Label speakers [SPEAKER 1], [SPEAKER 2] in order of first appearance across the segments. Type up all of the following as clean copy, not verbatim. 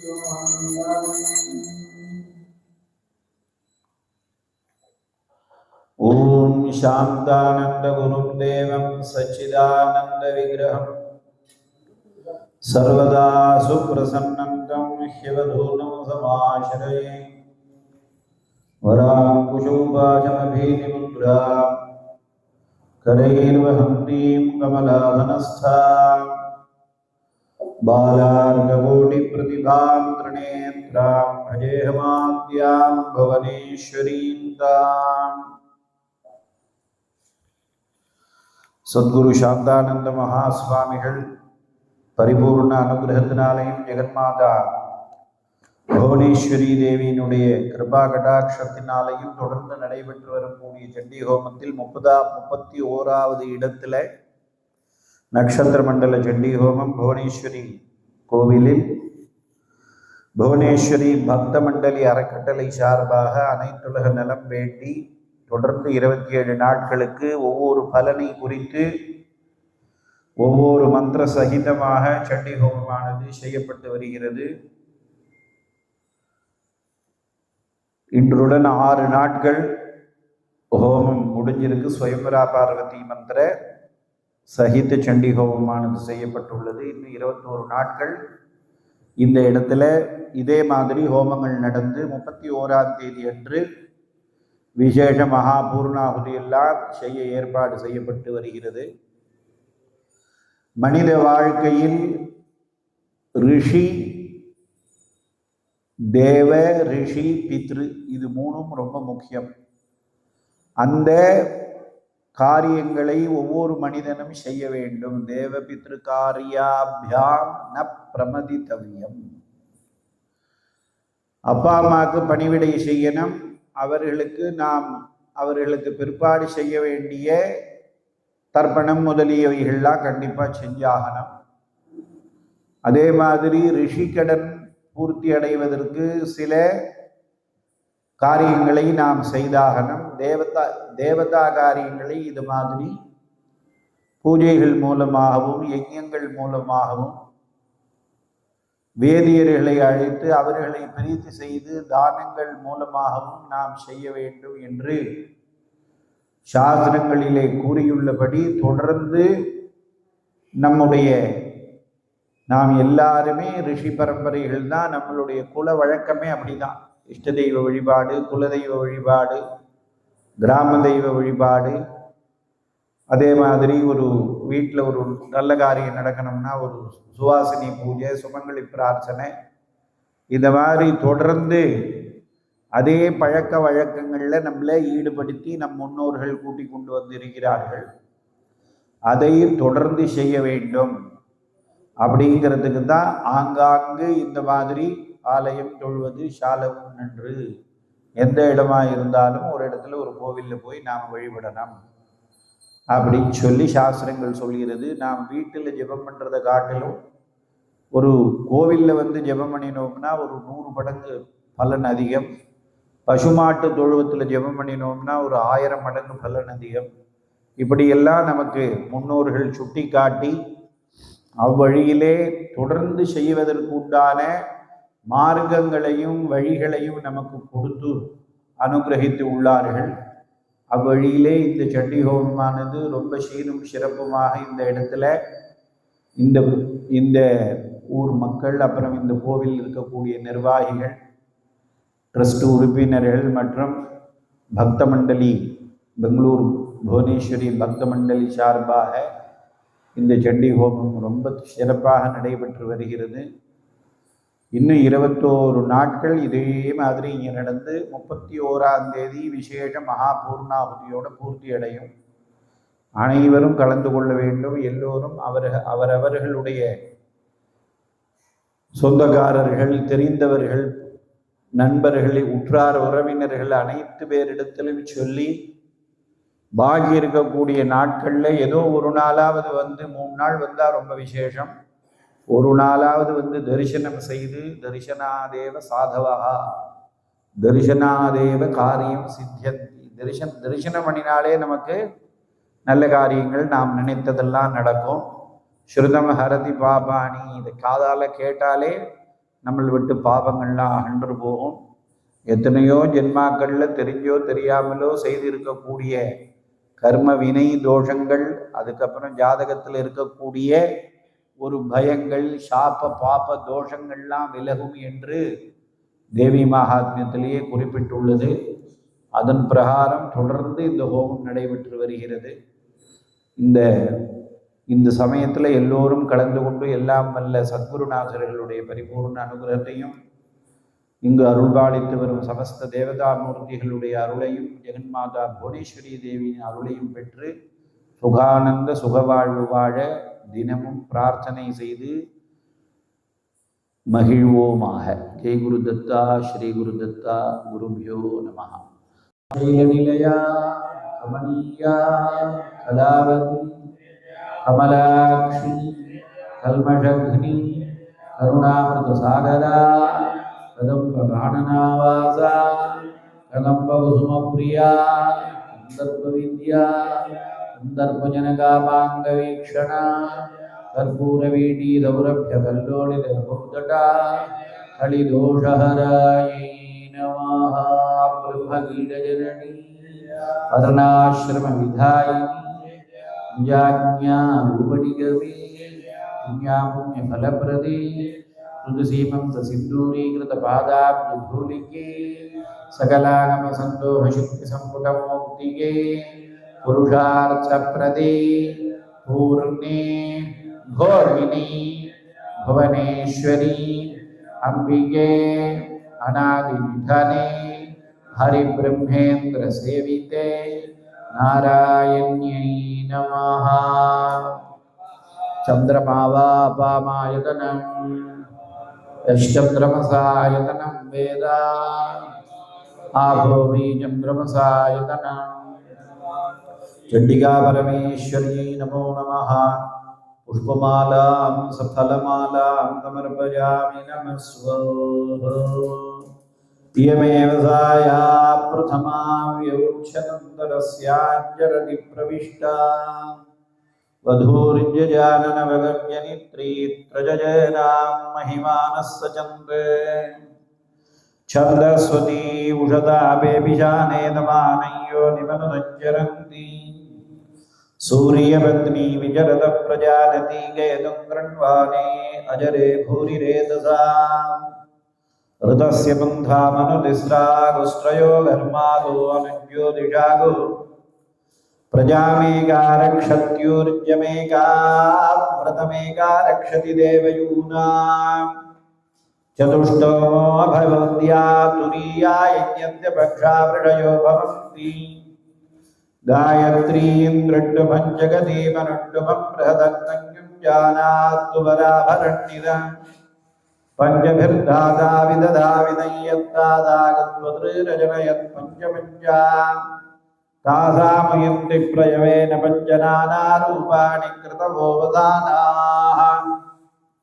[SPEAKER 1] ओम शांतानंद गुरुदेवं सच्चिदानंद विग्रहं सर्वदा सुप्रसन्नं शिवधूनं समाश्रये वरांकुशोपाशमभीतिमुद्रा करैर्वहन्तीं कमलाधनस्थां बालार्ककोटिप्रतिभां त्रिनेत्रां भजेऽहमाद्यां भुवनेश्वरीं ताम्। सद्गुरु शांतानंद महास्वामिகள் பரிபூர்ண அனுகிரகத்தினாலையும் ஜெகன்மாதா புவனேஸ்வரி தேவியினுடைய கிருபா கடாட்சத்தினாலையும் தொடர்ந்து நடைபெற்று வரக்கூடிய சண்டி ஹோமத்தில் 31வது இடத்துல நட்சத்திர மண்டல சண்டி ஹோமம் புவனேஸ்வரி கோவிலில் புவனேஸ்வரி பக்த மண்டலி அறக்கட்டளை சார்பாக அனைத்துலக நலம் வேண்டி தொடர்ந்து 27 நாட்களுக்கு ஒவ்வொரு பலனை குறித்து ஒவ்வொரு மந்திர சகிதமாக சண்டி ஹோமமானது செய்யப்பட்டு வருகிறது. இன்றுடன் 6 நாட்கள் ஹோமம் முடிஞ்சிருக்கு. ஸ்வயம்பரா பார்வதி மந்திர சகித சண்டி ஹோமமானது செய்யப்பட்டுள்ளது. இன்னும் 21 நாட்கள் இந்த இடத்துல இதே மாதிரி ஹோமங்கள் நடந்து 31ஆம் தேதி அன்று விசேஷ மகா பூர்ணாகுதி எல்லாம் செய்ய ஏற்பாடு செய்யப்பட்டு வருகிறது. மனித வாழ்க்கையில் ரிஷி, தேவ, ரிஷி, பித்ரு இது மூணும் ரொம்ப முக்கியம். அந்த காரியங்களை ஒவ்வொரு மனிதனும் செய்ய வேண்டும். தேவ பித்ரு காரியாபியாம் ந பிரமதித்தவியம். அப்பா அம்மாவுக்கு பணிவிடை செய்யணும். அவர்களுக்கு பிற்பாடு செய்ய வேண்டிய தர்ப்பணம் முதலியவைகள்லாம் கண்டிப்பாக செஞ்சாகணும். அதே மாதிரி ரிஷி கடன் பூர்த்தி அடைவதற்கு சில காரியங்களை நாம் செய்தாகணும். தேவதா காரியங்களை இது மாதிரி பூஜைகள் மூலமாகவும் யஜ்ஞங்கள் மூலமாகவும் வேதியர்களை அழைத்து அவர்களை பிரீத்தி செய்து தானங்கள் மூலமாகவும் நாம் செய்ய வேண்டும் என்று சாஸ்திரங்களிலே கூறியுள்ளபடி தொடர்ந்து நாம் எல்லாருமே ரிஷி பரம்பரைகள் தான். நம்மளுடைய குல வழக்கமே அப்படிதான். இஷ்ட தெய்வ வழிபாடு, குலதெய்வ வழிபாடு, கிராம தெய்வ வழிபாடு, அதே மாதிரி ஒரு வீட்டில் ஒரு நல்ல காரியம் நடக்கணும்னா ஒரு சுவாசினி பூஜை, சுமங்கலி பிரார்த்தனை, இந்த மாதிரி தொடர்ந்து அதே பழக்க வழக்கங்களில் நம்மளை ஈடுபடுத்தி நம் முன்னோர்கள் கூட்டி கொண்டு வந்திருக்கிறார்கள். அதை தொடர்ந்து செய்ய வேண்டும். அப்படிங்கிறதுக்கு தான் ஆங்காங்கு இந்த மாதிரி ஆலயம் தொழுவது சாலவும் நன்று. எந்த இடமா இருந்தாலும் ஒரு இடத்துல ஒரு கோவிலில் போய் நாம் வழிபடணும் அப்படின்னு சொல்லி சாஸ்திரங்கள் சொல்கிறது. நாம் வீட்டில் ஜெபம் பண்ணுறதை காட்டிலும் ஒரு கோவிலில் ஜெபம் பண்ணினோம்னா ஒரு 100 மடங்கு பலன் அதிகம். பசுமாட்டு தொழுவத்தில் ஜெபம் பண்ணினோம்னா ஒரு 1000 மடங்கு பலன் அதிகம். இப்படியெல்லாம் நமக்கு முன்னோர்கள் சுட்டி காட்டி அவ்வழியிலே தொடர்ந்து செய்வதற்கு உண்டான மார்க்கங்களையும் வழிகளையும் நமக்கு கொடுத்து அனுகிரகித்து உள்ளார்கள். அவ்வழியிலே இந்த சண்டி ஹோமமானது ரொம்ப சீரும் சிறப்புமாக இந்த இடத்துல இந்த ஊர் மக்கள், அப்புறம் இந்த கோவில் இருக்கக்கூடிய நிர்வாகிகள், ட்ரஸ்ட் உறுப்பினர்கள் மற்றும் பக்த மண்டலி, பெங்களூர் புவனேஸ்வரி பக்த மண்டலி சார்பாக இந்த சண்டி ஹோமம் ரொம்ப சிறப்பாக நடைபெற்று வருகிறது. இன்னும் 21 நாட்கள் இதே மாதிரி இங்கே நடந்து 31ஆம் தேதி விசேஷ மகா பூர்ணாகுதியோடு பூர்த்தி அடையும். அனைவரும் கலந்து கொள்ள வேண்டும். எல்லோரும் அவரவர்களுடைய சொந்தக்காரர்கள், தெரிந்தவர்கள், நண்பர்கள், உற்றார் உறவினர்கள் அனைத்து பேரிடத்திலும் சொல்லி பாக்கி இருக்கக்கூடிய நாட்களில் ஏதோ ஒரு நாளாவது 3 நாள் வந்தால் ரொம்ப விசேஷம். ஒரு நாளாவது தரிசனம் செய்து தரிசனாதேவ சாதவா தரிசனாதேவ காரியம் சித்தியந்தி. தரிசனம் பண்ணினாலே நமக்கு நல்ல காரியங்கள் நாம் நினைத்ததெல்லாம் நடக்கும். ஸ்ருதம் ஹரதி பாபானி, இதை காதால கேட்டாலே நம்மளை விட்டு பாவங்கள்லாம் அகன்று போகும். எத்தனையோ ஜென்மாக்களில் தெரிஞ்சோ தெரியாமலோ செய்திருக்கக்கூடிய கர்ம வினை தோஷங்கள், அதுக்கப்புறம் ஜாதகத்தில் இருக்கக்கூடிய ஒரு பயங்கள், சாப பாப தோஷங்கள்லாம் விலகும் என்று தேவி மகாத்மியத்திலேயே குறிப்பிட்டுள்ளது. அதன் பிரகாரம் தொடர்ந்து இந்த ஹோமம் நடைபெற்று வருகிறது. இந்த சமயத்தில் எல்லோரும் கலந்து கொண்டு எல்லாம் வல்ல சத்குருநாதர்களுடைய பரிபூர்ண அனுகிரகத்தையும், இங்கு அருள்பாலித்து வரும் சமஸ்த தேவதா மூர்த்திகளுடைய அருளையும், ஜெகன்மாதா புவனேஸ்வரி தேவியின் அருளையும் பெற்று சுகானந்த சுகவாழ்வு வாழ தினமும் பிரார்த்தனை செய்து மகிழ்வோமாக. ஜெய் குரு தத்தா, ஸ்ரீ குரு தத்தா, குருபியோ நமஹ. நிலையா கமனியா கலாவதி கமலாட்சி கல்மஷக்னி கருணாமிருத சாகரா கதம்ப காணனாவாசா கதம்ப குசுமப்ரியா சந்தர்ப்ப வித்யா சந்தர்ப்ப ஜனகாமாங்க வீக்ஷணா கற்பூர வீட்டி தௌரப்ய கல்லோளித புத்தடா கலிதோஷஹராயை நமஹ. பிரம்மகீடஜனனி அருணாசிரம விதாயினி புஞ்சாக்ஞா ரூபணிகவே புண்ணியா புண்ணிய ஃபலப்ரதே ருதுசீமந்த சிந்தூரீகிருத பாதாப்ஜூலிகே சகலாகம சந்தோஷ சக்தி சம்புட மோக்திகே புருஷார்த்தப்ரதே பூர்ணே घोर्विनी भुवनेश्वरी अंबिके अनादिनिधने हरिब्रह्मेन्द्र सेविते नारायण्यै नमः. चंद्रमावापामायतनं यश्चंद्रमसायतनं वेद आभो वै चंद्रमसायतनं. चंडिका परमेश्वर्यै नमो नमः. पुष्पमालां सफलमालां समर्पयामि नमः स्वाहा. इयमेव साया प्रथमा व्योच्छनन्तरस्याञ्जरति प्रविष्टा वधूर्यजाननवगर्जनित्री त्रजजनां महिमानः सचन्द्रे छन्दस्वती उषता बेबिशानेदमानय्यो निमनुदञ्जरन्ति सूर्यपत्नी विचरत प्रजानती गेतुं कृण्वाणे अजरे भूरिरेतसा ऋतस्य पन्थामनुतिस्रागुस्त्रयो घर्मागो अनुज्योतिषागो प्रजामेका रक्षत्यूर्जमेका व्रतमेका रक्षति देवयूनाम् चतुष्टोमो अभवन्द्या तुरीया यज्ञस्य पक्षा वृषयो भवन्ति गायत्रीं दृष्टुभञ्जगदीपनुष्टुभं बृहदग्नञ्जुं जानातु वराभरण्यिदम् पञ्चभिर्दाता विदधाविदय्यत्तादागत्वतृरजनयत् पञ्चपञ्चा तासामुयन्ति प्रयवेन पञ्चनानारूपाणि कृतवोवदानाः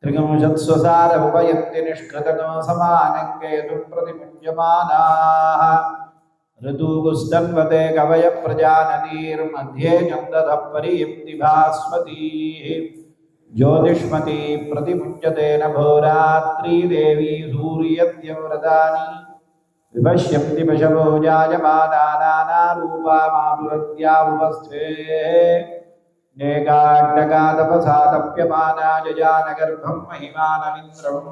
[SPEAKER 1] त्रिगंशत्स्वसार उपयन्ति निष्कृतनो समानङ्केतुं प्रतिमुञ्जमानाः ऋतुगुस्तन्वते कवय प्रजानदीर्मध्ये चन्दतः परियन्ति भास्वतीः ज्योतिष्मती प्रतिमुञ्चते नभोरात्री देवी सूर्यद्यव्रतानि विपश्यन्ति पशवो जायमाना नानारूपा माधुरत्या उपस्थे नेकाट्टका तपसा तप्यमाना जजानगर्भं महिमानमिन्द्रम्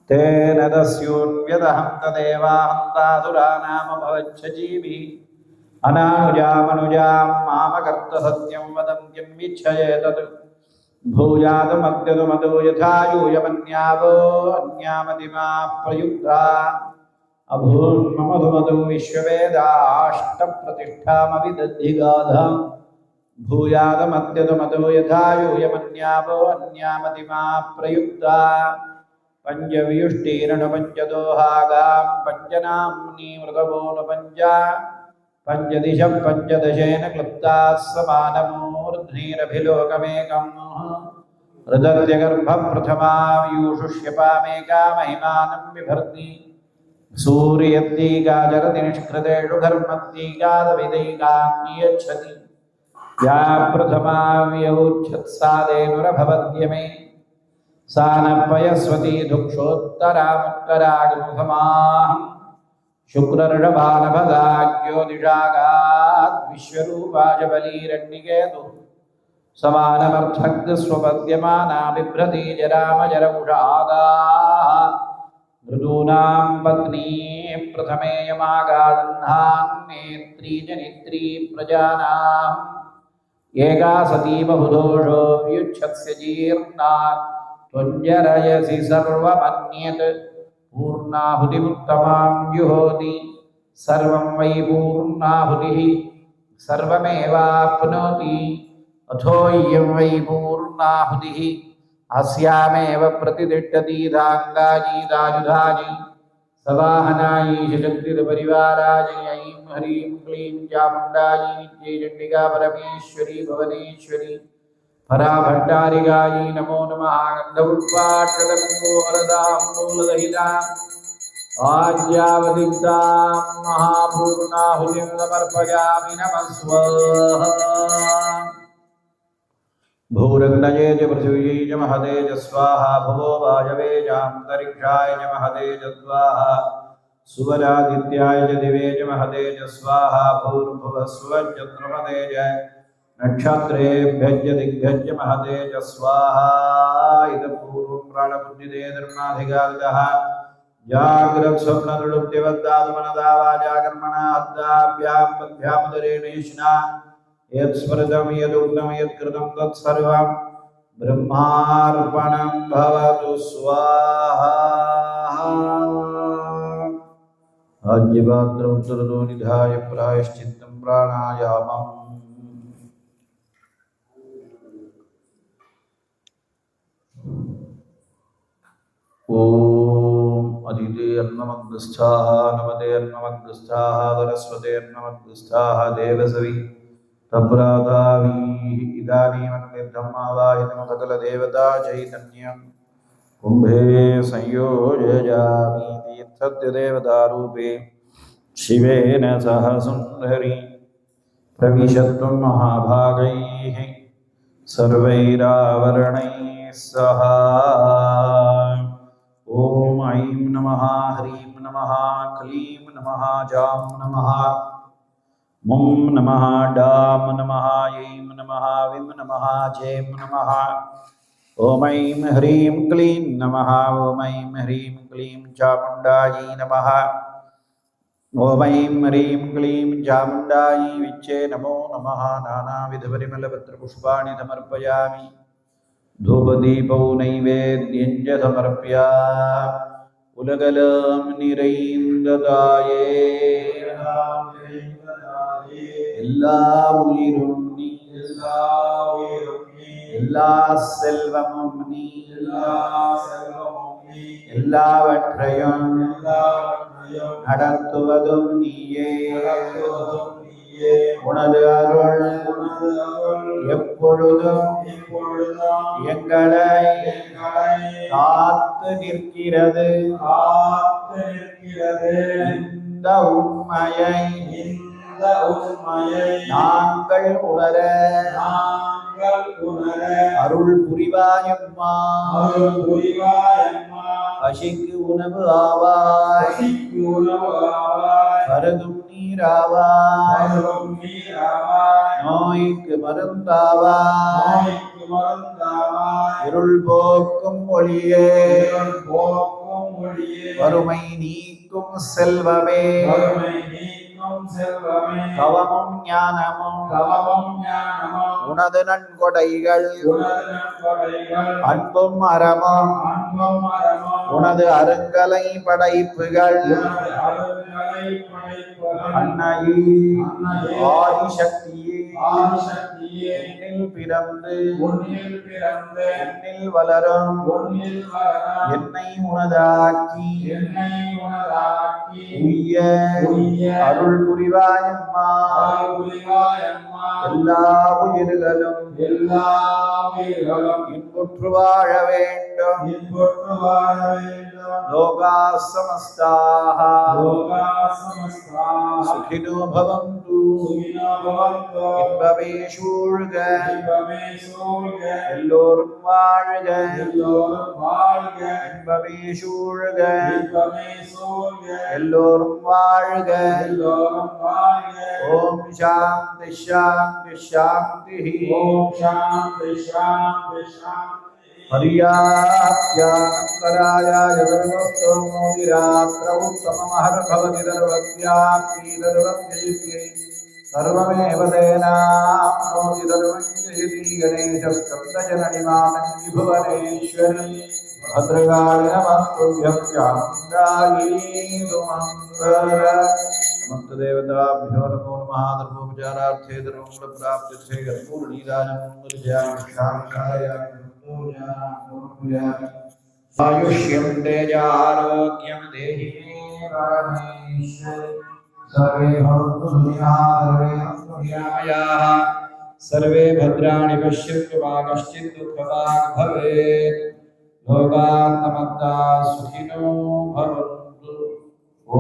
[SPEAKER 1] तेन दस्योन्व्यदहं तदेवाहन्तासुरानामभवच्छजीवी अनानुजामनुजां मामकर्त सत्यं वदन्त्यं विच्छयेतत् भूयातमद्यतुमतो यथा यूयमन्यावो अन्यामतिमा प्रयुक्ता अभून्ममधुमधु विश्ववेदाष्टप्रतिष्ठामविदद्धिगाधं भूयातमद्यतुमतो यथा यूयमन्यावो अन्यामतिमा प्रयुक्ता पंचवियुष्टीरणपञ्चदोहागां पञ्चनाम्नी मृतवोनुपञ्चा पञ्चदिशं पञ्चदशेन क्लुप्ताः समानमूर्ध्नीरभिलोकमेकम् हृदत्यगर्भप्रथमा व्यूषुष्यपामेका महिमानं बिभर्ति सूर्यत्तीकाचरति निष्कृतेषु घर्मत्तीकादविदैकां नियच्छति या प्रथमा व्यौच्छत्सादेनुरभवद्यमे सानपयस्वती दुक्षोत्तरामुत्तरागमुखमाहं शुक्रर्षभानभगाज्योतिषागाद् विश्वरूपाय बलीरण्यकेतु समानमर्थग्स्वपद्यमाना बिभ्रती जरामजरमुषागाः मृदूनां पत्नी प्रथमेयमागादह्नान्नेत्री जनित्री प्रजानाम् एका सती बहुदोषो व्युच्छत्स्य जीर्णा त्वञ्जरयसि सर्वमन्यत् पूर्णाहुतिमुत्तमां जुहोति सर्वं वै पूर्णाहुतिः सर्वमेवाप्नोति अथोऽयं वै पूर्णाहुतिः अस्यामेव प्रतिष्ठति दाङ्गाजी सवाहनायी शक्तिपरिवाराय ऐं ह्रीं क्लीं चामुण्डायै नित्यैचण्डिका परमेश्वरी भुवनेश्वरी पराभट्टारिकायै नमो नमः गन्धपुष्पाक्षतमूलदां आज्यावदीप्तां महापूर्णाहुतिं समर्पयामि नमः स्वाहा भूरग्नये च पृथिव्यै च महते च स्वाहा भुवो वायवे चान्तरिक्षाय च महते च स्वाहा सुवरादित्याय च दिवे च महते च स्वाहा भूर्भुवस्वच्चन्द्रमते च नक्षत्रेभ्यश्च दिग्भ्यश्च महते च स्वाहा इतः पूर्वं प्राणपुञ्जिते धर्माधिकारितः जाग्रत्स्वप्नदृढुक्तिवद्दातुमनदा वाचा कर्मणा अद्दाभ्यां पद्भ्यामुदरेणेष्णा यत्स्मृतं यदुक्तं यत्कृतं तत्सर्वं ब्रह्मार्पणं भवतु स्वाहा आज्यपात्रमुत्तरतो निधाय प्रायश्चित्तं प्राणायामम् ॐ अदिते अन्नमग्रस्थाः नमते अन्नमग्रस्थाः सरस्वते अन्नमग्रस्थाः देवसवि तप्रातावीः इदानीमन्विद्धम् आवाहितं सकलदेवता चैतन्यं कुम्भे संयोजयामि तीर्थदेवतारूपे शिवेन सह सुन्दरी प्रविशत्वं महाभागैः सर्वैरावरणैः सह ॐ ऐं नमः ह्रीं नमः क्लीं नमः जां नमः मुं नमः डां नमः ऐं नमः विं नमः जैं नमः ॐ ऐं ह्रीं क्लीं नमः ॐ ऐं ह्रीं क्लीं चामुण्डायै नमः ॐ ऐं ह्रीं क्लीं चामुण्डायै विच्चे नमो नमः नानाविधपरिमलपत्रपुष्पाणि समर्पयामि धूपदीपौ नैवेद्यं च समर्प्य उलगलं निरैन्ददाये எல்லா உயிரும் நீ எல்லா செல்வமும் நீ எல்லாவற்றையும் நடத்துவதும் நீயே உனது அருள் எப்பொழுதும் எங்களை காத்து நிற்கிறது இந்த உண்மையை நாங்கள் உணர அருள் புரிவாயம்மா பசிக்கு உணவு ஆவாய் கருதும் நீராவாய் நோய்க்கு மருந்தாவாய் இருள் போக்கும் ஒளியே வறுமை நீக்கும் செல்வமே கவமும் ஞானமும் உனது நன்கொடைகள் அன்பும் அறமும் உனது அருங்கலை படைப்புகள் அன்னையே ஆதிசக்தியே என்னில் பிறந்து என்னில் வளரும் என்னை உனதாக்கி உய்ய அருள் புரிவாயம்மா எல்லா உயிர்களும் இன்புற்று வாழ வேண்டும் லோகா சமஸ்தாக सुखिनो भवन्तु इன்பமே சூழ்க எல்லோரும் வாழ்க இன்பமே சூழ்க எல்லோரும் வாழ்க ஓம் சாந்தி சாந்தி சாந்தி पर्याप्त्यानन्तरायाय सर्वतो मोदिरात्रौ सममहर्भवति सर्वव्याप्तिर्वव्यजित्यै सर्वमेव तेनाप्नोति सर्वं जयति गणेशस्कन्दजननिमानन्ति भुवनेश्वरी भद्रकाळि नमस्तुभ्यं चामुण्डायै सुमङ्गल समस्तदेवताभ्यो नमो नमः धर्मोपचारार्थे धर्मफलप्राप्त्यर्थे कर्पूरनीराजनमङ्गलजयाय आयुष्यं तेजारोग्यं देहि सर्वे भवन्तु सुखिनः सर्वे भद्राणि पश्यन्तु मा कश्चित् दुःखभाग् भवेत् लोकाः समस्ताः सुखिनो भवन्तु ॐ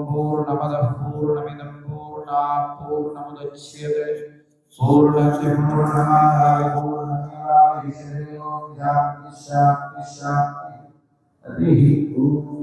[SPEAKER 1] पूर्णमदः पूर्णमिदं पूर्णात् पूर्णमुदच्यते पूर्णस्य पूर्णमादाय पूर्णमेवावशिष्यते। शांति शांति शांति। हरि ओम।